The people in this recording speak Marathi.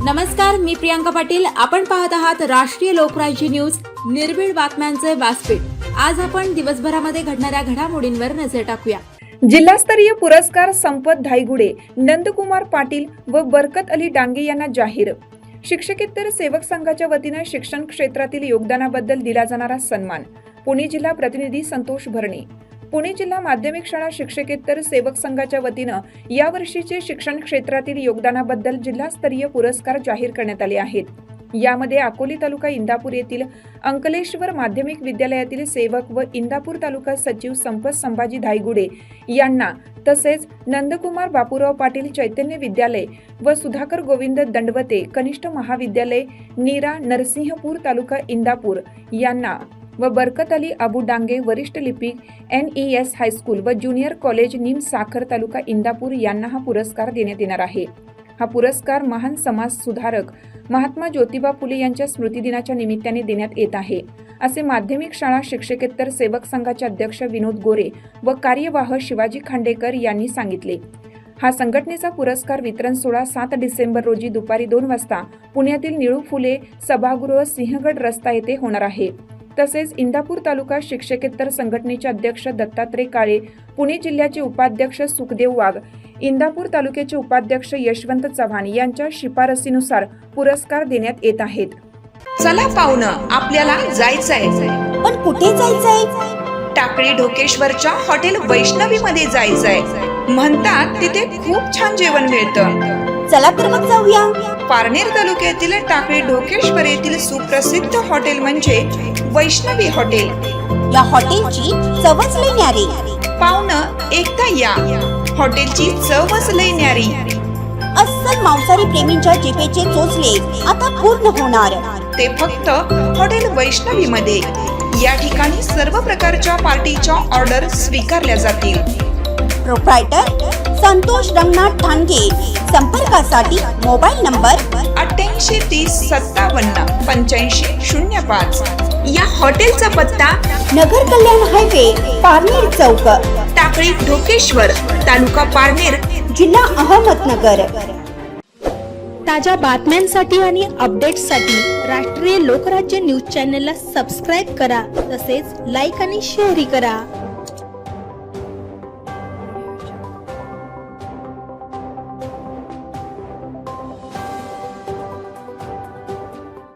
नमस्कार, मी प्रियांका पाटील. आपण पाहत आहात राष्ट्रीय लोकराज्य न्यूज, निर्भीड बातम्यांचे व्यासपीठ. आज आपण दिवसभरामध्ये घडणाऱ्या घडामोडींवर नजर टाकूया. जिल्हास्तरीय पुरस्कार संपत धायगुडे, नंदकुमार पाटील व बरकत अली डांगे यांना जाहीर. शिक्षकेतर सेवक संघाच्या वतीने शिक्षण क्षेत्रातील योगदानाबद्दल दिला जाणारा सन्मान. पुणे जिल्हा प्रतिनिधी संतोष भरणे. पुणे जिल्हा माध्यमिक शाळा शिक्षकेतर सेवक संघाच्या वतीनं यावर्षीचे शिक्षण क्षेत्रातील योगदानाबद्दल जिल्हास्तरीय पुरस्कार जाहीर करण्यात आले आहेत. यामध्ये अकोली तालुका इंदापूर येथील अंकलेश्वर माध्यमिक विद्यालयातील सेवक व इंदापूर तालुका सचिव संपत संभाजी धायगुडे यांना, तसेच नंदकुमार बापूराव पाटील चैतन्य विद्यालय व सुधाकर गोविंद दंडवते कनिष्ठ महाविद्यालय नीरा नरसिंहपूर तालुका इंदापूर यांना व बरकत अली अबू डांगे वरिष्ठ लिपिक NES हायस्कूल व ज्युनियर कॉलेज निम साखर तालुका इंदापूर यांना हा पुरस्कार देण्यात येणार आहे. हा पुरस्कार महान समाज सुधारक महात्मा ज्योतिबा फुले यांच्या स्मृतिदिनाच्या निमित्ताने देण्यात येत आहे, असे माध्यमिक शाळा शिक्षकेतर सेवक संघाचे अध्यक्ष विनोद गोरे व कार्यवाह शिवाजी खांडेकर यांनी सांगितले. हा संघटनेचा पुरस्कार वितरण सोहळा 7 डिसेंबर रोजी दुपारी 2 वाजता पुण्यातील निळू फुले सभागृह सिंहगड रस्ता येथे होणार आहे. तसेच इंदापूर तालुका शिक्षकेतर संघटनेचे अध्यक्ष दत्तात्रय काळे, पुणे जिल्ह्याचे उपाध्यक्ष सुखदेव वाघ, इंदापूर तालुक्याचे उपाध्यक्ष यशवंत चव्हाण यांच्या शिफारसीनुसार पुरस्कार देण्यात येत आहेत. चला पाहुणं, आपल्याला जायचंय. पण कुठे जायचंय? टाकळी ढोकेश्वरच्या हॉटेल वैष्णवी मध्ये जायचंय. म्हणतात तिथे खूप छान जेवण मिळतं. चला तर मग जाऊया. पारनेर तालुक्यातील टाकळी ढोकेश्वर येथील सुप्रसिद्ध हॉटेल म्हणजे वैष्णवी हॉटेल. या हॉटेलची चवच लई न्यारी. पाहुणं, एकदा या. हॉटेलची चवच लई न्यारी. अस्सल मांसाहारी प्रेमींच्या जिभेचे चोचले आता पूर्ण होणार. ते फक्त हॉटेल वैष्णवी मध्ये. या ठिकाणी सर्व प्रकारच्या पार्टीच्या ऑर्डर स्वीकारल्या जातील. प्रोप्रायटर संतोष रंगनाथ ठाणगे. संपर्कासाठी मोबाईल नंबर 8830578505. या हॉटेलचा पत्ता नगर कल्याण हायवे, पारनेर चौक, टाकळी ढोकेश्वर, तालुका पारनेर, जिल्हा अहमदनगर. ताज्या बातम्यांसाठी आणि अपडेट्ससाठी राष्ट्रीय लोकराज्य न्यूज चॅनलला सबस्क्राईब करा. तसेच लाईक आणि शेअरही करा.